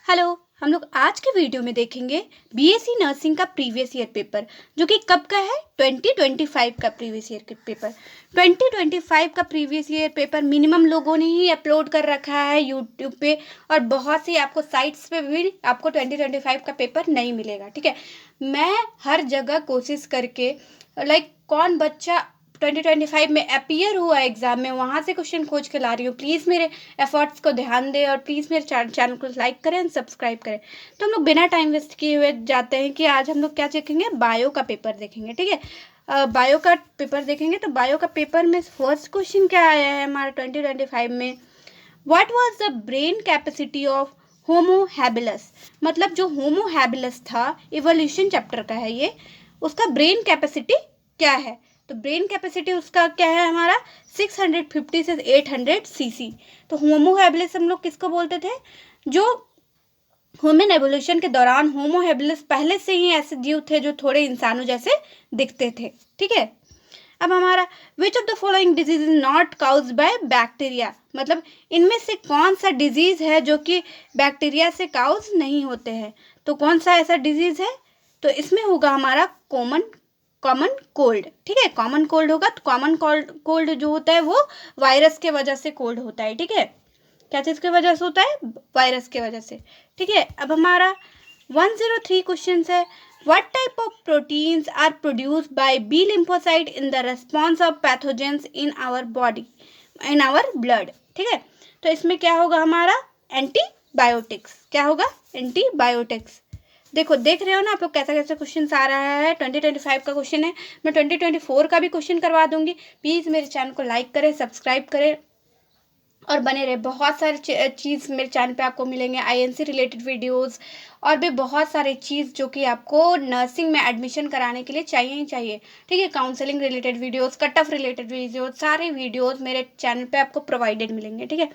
Hello. हम लोग आज के वीडियो में देखेंगे बीएससी नर्सिंग का प्रीवियस ईयर पेपर, जो कि कब का है 2025 का प्रीवियस ईयर पेपर। 2025 का प्रीवियस ईयर पेपर मिनिमम लोगों ने ही अपलोड कर रखा है यूट्यूब पे, और बहुत सी आपको साइट्स पे भी आपको 2025 का पेपर नहीं मिलेगा। ठीक है, मैं हर जगह कोशिश करके कौन बच्चा 2025 में अपीयर हुआ एग्जाम में वहाँ से क्वेश्चन खोज के ला रही हूँ। प्लीज़ मेरे एफर्ट्स को ध्यान दें और प्लीज़ मेरे चैनल को लाइक करें और सब्सक्राइब करें। तो हम लोग बिना टाइम वेस्ट किए हुए जाते हैं कि आज हम लोग क्या देखेंगे, बायो का पेपर देखेंगे। ठीक है, बायो का पेपर देखेंगे। तो बायो का पेपर में फर्स्ट क्वेश्चन क्या आया है हमारा 2025 में, what was the brain capacity of homo habilis. मतलब जो होमो हैबिलस था, इवोल्यूशन चैप्टर का है ये, उसका ब्रेन कैपेसिटी क्या है। तो ब्रेन कैपेसिटी उसका क्या है हमारा 650 से 800 सीसी। तो होमो हैबिलिस हम लोग किसको बोलते थे, जो ह्यूमन एवोल्यूशन के दौरान होमो हैबिलिस पहले से ही ऐसे जीव थे जो थोड़े इंसानों जैसे दिखते थे। ठीक है, अब हमारा which of the following disease is not caused by bacteria. मतलब इनमें से कौन सा डिजीज है जो कि बैक्टीरिया से काउज नहीं होते हैं। तो कौन सा ऐसा डिजीज है, तो इसमें होगा हमारा कॉमन कोल्ड। ठीक है, कॉमन कोल्ड होगा। तो कॉमन कोल्ड जो होता है वो वायरस के वजह से कोल्ड होता है। ठीक है, क्या चीज़ की वजह से होता है, वायरस के वजह से। ठीक है, अब हमारा 103 क्वेश्चन है, what type of proteins are produced by B lymphocyte in the response of pathogens in our body, in our blood. ठीक है, तो इसमें क्या होगा हमारा एंटीबायोटिक्स। क्या होगा, एंटीबायोटिक्स। देखो, देख रहे हो ना आप लोग कैसा कैसा क्वेश्चन आ रहा है। 2025 का क्वेश्चन है, मैं 2024 का भी क्वेश्चन करवा दूंगी। प्लीज़ मेरे चैनल को लाइक करें, सब्सक्राइब करें और बने रहे। बहुत सारे चीज़ मेरे चैनल पे आपको मिलेंगे, आईएनसी रिलेटेड वीडियोस और भी बहुत सारे चीज़ जो कि आपको नर्सिंग में एडमिशन कराने के लिए चाहिए ही चाहिए। ठीक है, counselling related videos, cut off related videos, सारे वीडियोस मेरे चैनल पे आपको प्रोवाइडेड मिलेंगे। ठीक है,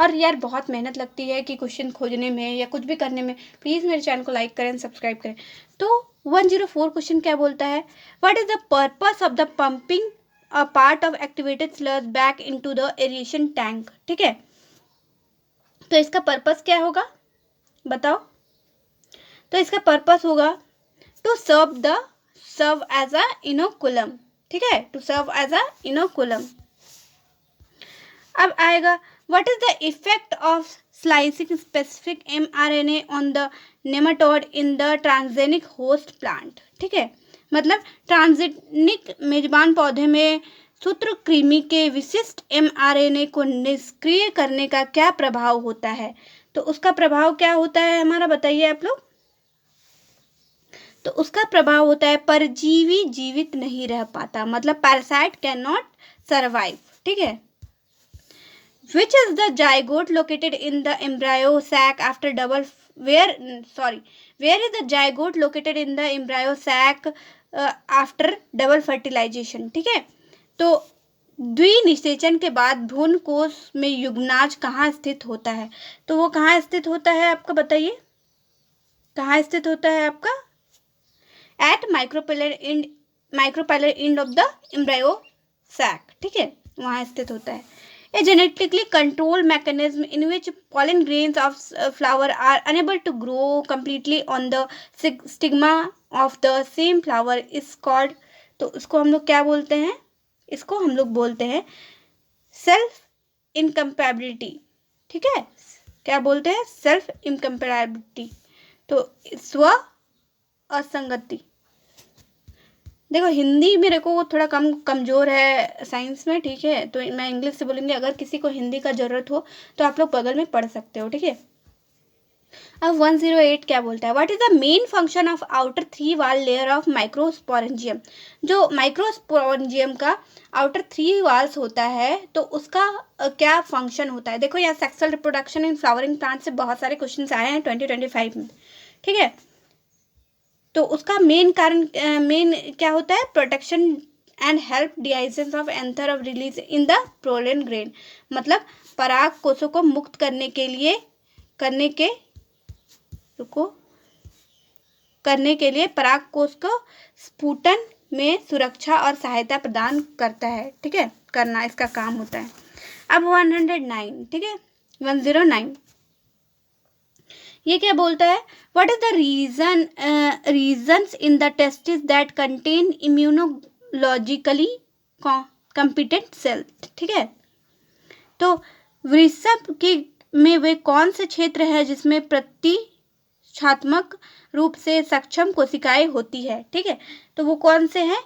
और यार बहुत मेहनत लगती है कि क्वेश्चन खोजने में या कुछ भी करने में। प्लीज़ मेरे चैनल को लाइक करें, सब्सक्राइब करें। तो 104 क्वेश्चन क्या बोलता है, what is the purpose of the pumping a part of activated slurs back into the aeration tank. ठीक है, तो इसका पर्पस क्या होगा बताओ। तो इसका पर्पस होगा to serve as a inoculum. ठीक है, to serve as a inoculum. अब आएगा, what is the effect of slicing specific mRNA on the nematode in the transgenic host plant. ठीक है, मतलब ट्रांसजेनिक मेजबान पौधे में सूत्रकृमि के विशिष्ट mRNA को निष्क्रिय करने का क्या प्रभाव होता है। तो उसका प्रभाव क्या होता है हमारा, बताइए आप लोग। तो उसका प्रभाव होता है परजीवी जीवित नहीं रह पाता, मतलब पैरासाइट कैन नॉट सर्वाइव। ठीक है, which is the zygote located in the embryo sac after double where is the zygote located in the embryo sac after double fertilization। ठीक है, तो द्विनिषेचन के बाद भ्रूण कोश में युग्मनाज कहाँ स्थित होता है। तो वो कहाँ स्थित होता है आपका, बताइए कहाँ स्थित होता है आपका, at micropylar end of the embryo sac. ठीक है, वहाँ स्थित होता है। A genetically controlled mechanism in which pollen grains of flower are unable to grow completely on the stigma of the same flower is called। तो इसको हम लोग क्या बोलते हैं, इसको हम लोग बोलते हैं सेल्फ इनकम्पैबिलिटी। ठीक है, क्या बोलते हैं, सेल्फ इनकम्पैबिलिटी। तो स्व असंगति। देखो, हिंदी मेरे को थोड़ा कमज़ोर है साइंस में। ठीक है, तो मैं इंग्लिश से बोलूँगी। अगर किसी को हिंदी का ज़रूरत हो तो आप लोग बगल में पढ़ सकते हो। ठीक है, अब 108 क्या बोलता है, what is the main function of outer 3 वाल लेयर ऑफ माइक्रोस्पोरेंजियम। जो माइक्रोस्पोरेंजियम का आउटर 3 वाल्स होता है, तो उसका क्या फंक्शन होता है। देखो, यहाँ sexual reproduction in flowering plant से बहुत सारे क्वेश्चन आए हैं 2025 में। ठीक है, तो उसका मेन क्या होता है, protection and help digestion of anther of release in the pollen grain. मतलब पराग कोषों को मुक्त करने के लिए पराग कोष को स्फुटन में सुरक्षा और सहायता प्रदान करता है। ठीक है, करना इसका काम होता है। अब 109। ठीक है, 109, ये क्या बोलता है, what is the regions in the testis that contain immunologically competent cell. ठीक है, तो वृषभ के में वे कौन से क्षेत्र है जिसमें प्रतिरक्षात्मक रूप से सक्षम कोशिकाएं होती है। ठीक है, तो वो कौन से हैं,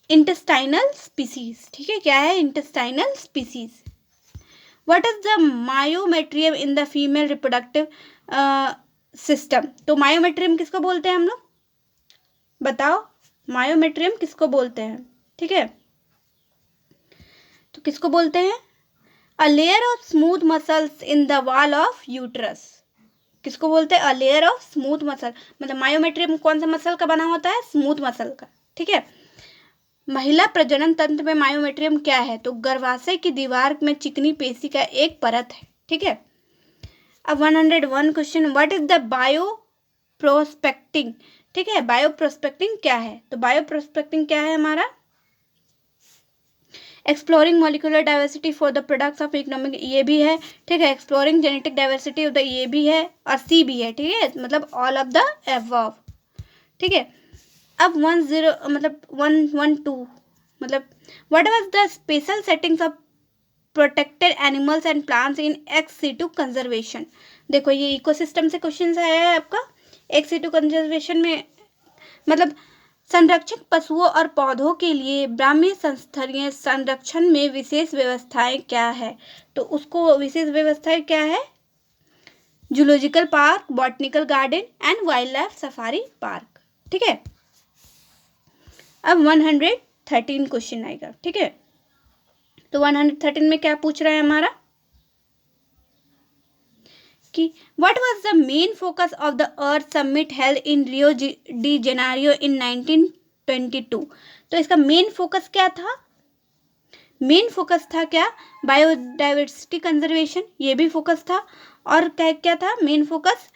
इंटेस्टाइनल स्पीसीज। ठीक है, क्या है, intestinal species. What is the myometrium in the female reproductive system. तो मायोमेट्रियम किसको बोलते हैं हम लोग, बताओ, मायोमेट्रियम किसको बोलते हैं। ठीक है, तो किसको बोलते हैं, a layer of smooth muscles in the wall of uterus. किसको बोलते हैं, a layer of smooth muscle, मतलब मायोमेट्रियम कौन सा मसल का बना होता है, स्मूथ मसल का। ठीक है, महिला प्रजनन तंत्र में मायोमेट्रियम क्या है, तो गर्भाशय की दीवार में चिकनी पेशी का एक परत है। ठीक है, अब 101 question, what is the bio prospecting. ठीक है, बायो प्रोस्पेक्टिंग क्या है, तो बायो प्रोस्पेक्टिंग क्या है हमारा, exploring molecular diversity for the products of economic, ये भी है। ठीक है, exploring genetic diversity of the, ये भी है, और सी भी है। ठीक है, मतलब ऑल ऑफ द अबव। ठीक है, अब 112 मतलब what was the special settings of protected animals and plants in ex situ conservation. देखो ये इकोसिस्टम से क्वेश्चन आया है आपका। एक्स सिटू कंजर्वेशन में मतलब संरक्षित पशुओं और पौधों के लिए ब्राह्मी संस्थलीय संरक्षण में विशेष व्यवस्थाएं क्या है, तो उसको विशेष व्यवस्थाएं क्या है, zoological park, botanical garden and wild life safari park. ठीक है, अब 113 क्वेश्चन आएगा। ठीक है, तो 113 में क्या पूछ रहा है हमारा कि what was the main focus of the earth summit held in Rio de Janeiro in 1922। तो इसका मेन फोकस क्या था, मेन फोकस था क्या, बायोडाइवर्सिटी कंजर्वेशन, ये भी फोकस था। और क्या क्या था मेन फोकस,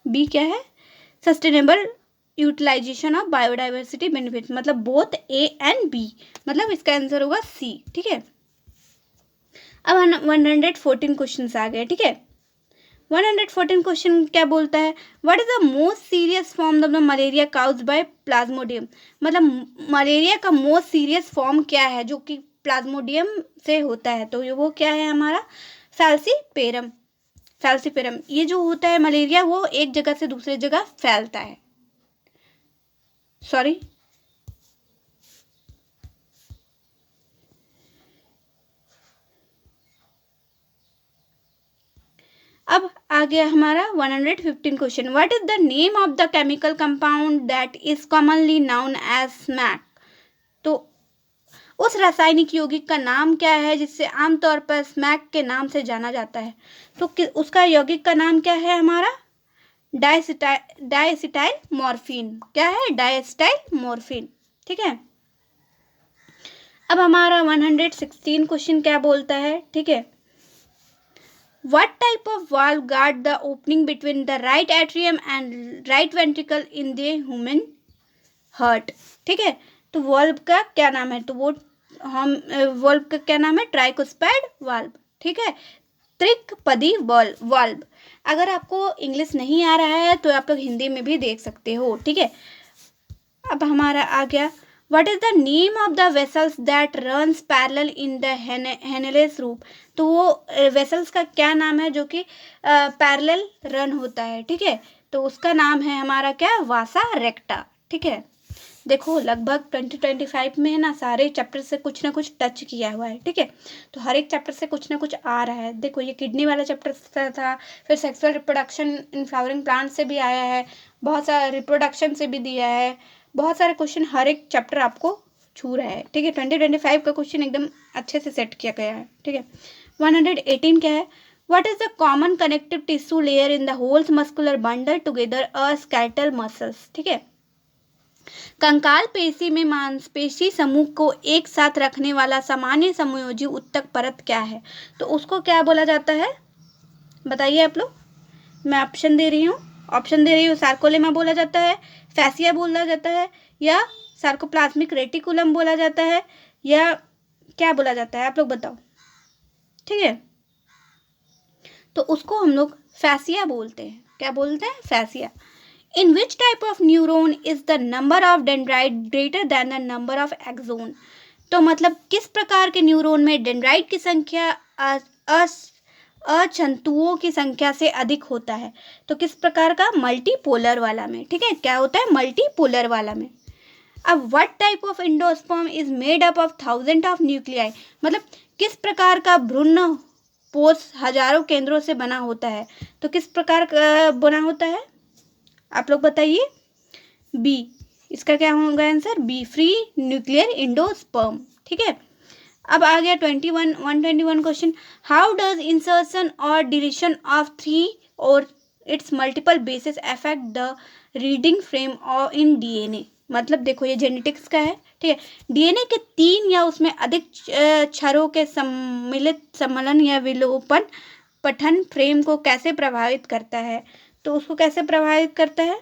बी क्या है, sustainable utilisation of biodiversity benefit, मतलब बोथ ए एंड बी, मतलब इसका आंसर होगा सी। ठीक है, अब 114 क्वेश्चन आ गए। ठीक है, 114 क्वेश्चन क्या बोलता है, what is the most serious form of the malaria caused bye Plasmodium, मतलब मलेरिया का मोस्ट सीरियस फॉर्म क्या है जो कि प्लाज्मोडियम से होता है, तो वो क्या है हमारा, फैल्सीपेरम। फैल्सीपेरम ये जो होता है मलेरिया, वो एक जगह से दूसरे जगह फैलता है। सॉरी, अब आ गया हमारा 115 question, what is the name of the chemical compound that is commonly known as smack. तो उस रासायनिक यौगिक का नाम क्या है जिससे आमतौर पर स्मैक के नाम से जाना जाता है, तो उसका यौगिक का नाम क्या है हमारा, डायसिटाइल मॉर्फिन। क्या है, डायसिटाइल मॉर्फिन। ठीक है, अब हमारा 116 क्वेश्चन क्या बोलता है। ठीक है, What type of valve guard the opening between the right atrium and right ventricle in the human heart। ठीक है, तो वॉल्व का क्या नाम है, तो वो हम वॉल्व का क्या नाम है, ट्राइकोस्पैड वाल्व। ठीक है, त्रिकपदी वाल्व। अगर आपको इंग्लिश नहीं आ रहा है तो आप लोग हिंदी में भी देख सकते हो। ठीक है, अब हमारा आ गया, What is the name of the vessels that runs parallel in the Henle's loop। तो वो वेसल्स का क्या नाम है जो कि पैरेलल रन होता है। ठीक है, तो उसका नाम है हमारा क्या, वासा रेक्टा। ठीक है, देखो लगभग 2025 में है ना, सारे चैप्टर से कुछ ना कुछ टच किया हुआ है। ठीक है, तो हर एक चैप्टर से कुछ ना कुछ आ रहा है। देखो ये किडनी वाला चैप्टर था, फिर sexual reproduction in flowering plant से भी आया है, बहुत सारा रिप्रोडक्शन से भी दिया है, बहुत सारे क्वेश्चन हर एक चैप्टर आपको छू रहा है। ठीक है, 2025 का क्वेश्चन एकदम अच्छे से सेट किया गया है। ठीक है, 118 क्या है, what is the common connective tissue layer in the holes muscular bundle together a skeletal muscles. ठीक है, कंकाल पेशी में मांसपेशी समूह को एक साथ रखने वाला सामान्य समयोजी उत्तक परत क्या है, तो उसको क्या बोला जाता है, बताइए आप लोग। मैं ऑप्शन दे रही हूँ, सार्कोलेमा बोला जाता है, फैसिया बोला जाता है, या सार्कोप्लाज्मिक रेटिकुलम बोला जाता है, या क्या बोला जाता है, आप लोग बताओ। ठीक है, तो उसको हम लोग फैसिया बोलते हैं। क्या बोलते हैं? Fascia. In which type of neuron is the number of dendrite greater than the number of axon. तो मतलब किस प्रकार के न्यूरॉन में डेंड्राइट की संख्या अछंतुओं की संख्या से अधिक होता है? तो किस प्रकार का? मल्टीपोलर वाला में। ठीक है, क्या होता है? मल्टीपोलर वाला में। अब what type of endosperm is made up of thousand of nuclei. मतलब किस प्रकार का भ्रूण पोष हजारों केंद्रों से बना होता है? तो किस प्रकार का बना होता है? आप लोग बताइए। बी, इसका क्या होगा answer? B, free nuclear endosperm. ठीक है, अब आ गया 121 question. How does insertion or deletion of 3 or its multiple bases affect the reading frame or in DNA. मतलब देखो ये जेनेटिक्स का है। ठीक है, डीएनए के 3 या उसमें अधिक क्षरों के सम्मिलित सम्मेलन या विलोपन पठन फ्रेम को कैसे प्रभावित करता है? तो उसको कैसे प्रभावित करता है?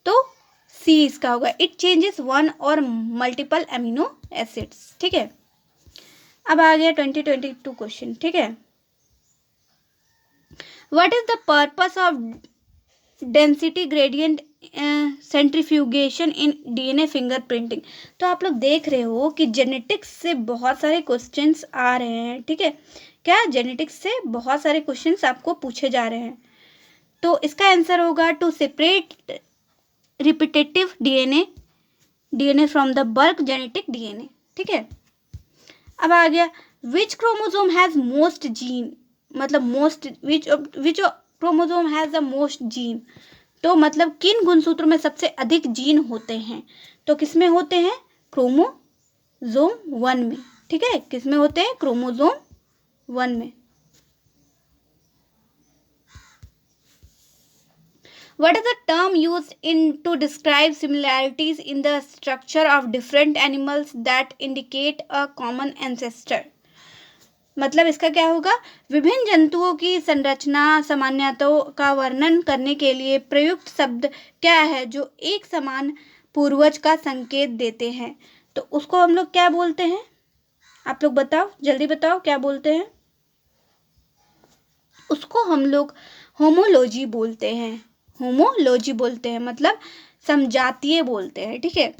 तो सी इसका होगा, इट चेंजेस वन और मल्टीपल अमीनो एसिड्स। ठीक है, अब आ गया 2022 क्वेश्चन। ठीक है, what is the purpose of density gradient centrifugation in DNA fingerprinting. तो आप लोग देख रहे हो कि जेनेटिक्स से बहुत सारे क्वेश्चंस आ रहे हैं। ठीक है, क्या? जेनेटिक्स से बहुत सारे क्वेश्चंस आपको पूछे जा रहे हैं। तो इसका आंसर होगा to separate repetitive DNA from the bulk genetic DNA. ठीक है, अब आ गया which chromosome has most gene. मतलब most which chromosome has the most gene. तो मतलब किन गुणसूत्रों में सबसे अधिक जीन होते हैं? तो किसमें होते हैं? क्रोमोसोम 1 में। ठीक है, किसमें होते हैं? क्रोमोसोम 1 में। What is the term used to describe similarities in the structure of different animals that indicate a common ancestor? मतलब इसका क्या होगा? विभिन्न जंतुओं की संरचना सामान्यताओं का वर्णन करने के लिए प्रयुक्त शब्द क्या है जो एक समान पूर्वज का संकेत देते हैं? तो उसको हम लोग क्या बोलते हैं? आप लोग बताओ, जल्दी बताओ, क्या बोलते हैं? उसको हम लोग होमोलॉजी बोलते हैं। होमोलॉजी बोलते हैं, मतलब समजातीय बोलते हैं। ठीक है,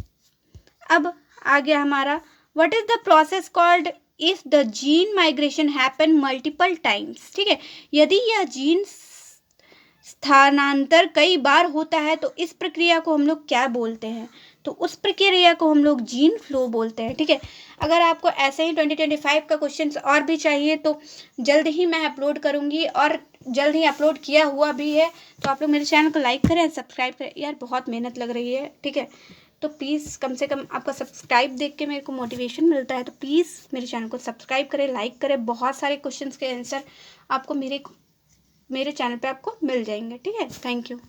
अब आ गया हमारा what is the process called if the gene migration happen multiple times. ठीक है, यदि यह जीन स्थानांतर कई बार होता है तो इस प्रक्रिया को हम लोग क्या बोलते हैं? तो उस प्रक्रिया को हम लोग जीन फ्लो बोलते हैं। ठीक है, अगर आपको ऐसे ही 2025 का क्वेश्चंस और भी चाहिए तो जल्द ही मैं अपलोड करूंगी, और जल्द ही अपलोड किया हुआ भी है। तो आप लोग मेरे चैनल को लाइक करें, सब्सक्राइब करें। यार बहुत मेहनत लग रही है। ठीक है, तो प्लीज़ कम से कम आपका सब्सक्राइब देख के मेरे को मोटिवेशन मिलता है। तो प्लीज़ मेरे चैनल को सब्सक्राइब करें, लाइक करें। बहुत सारे क्वेश्चंस के आंसर आपको मेरे चैनल पे आपको मिल जाएंगे। ठीक है, थैंक यू।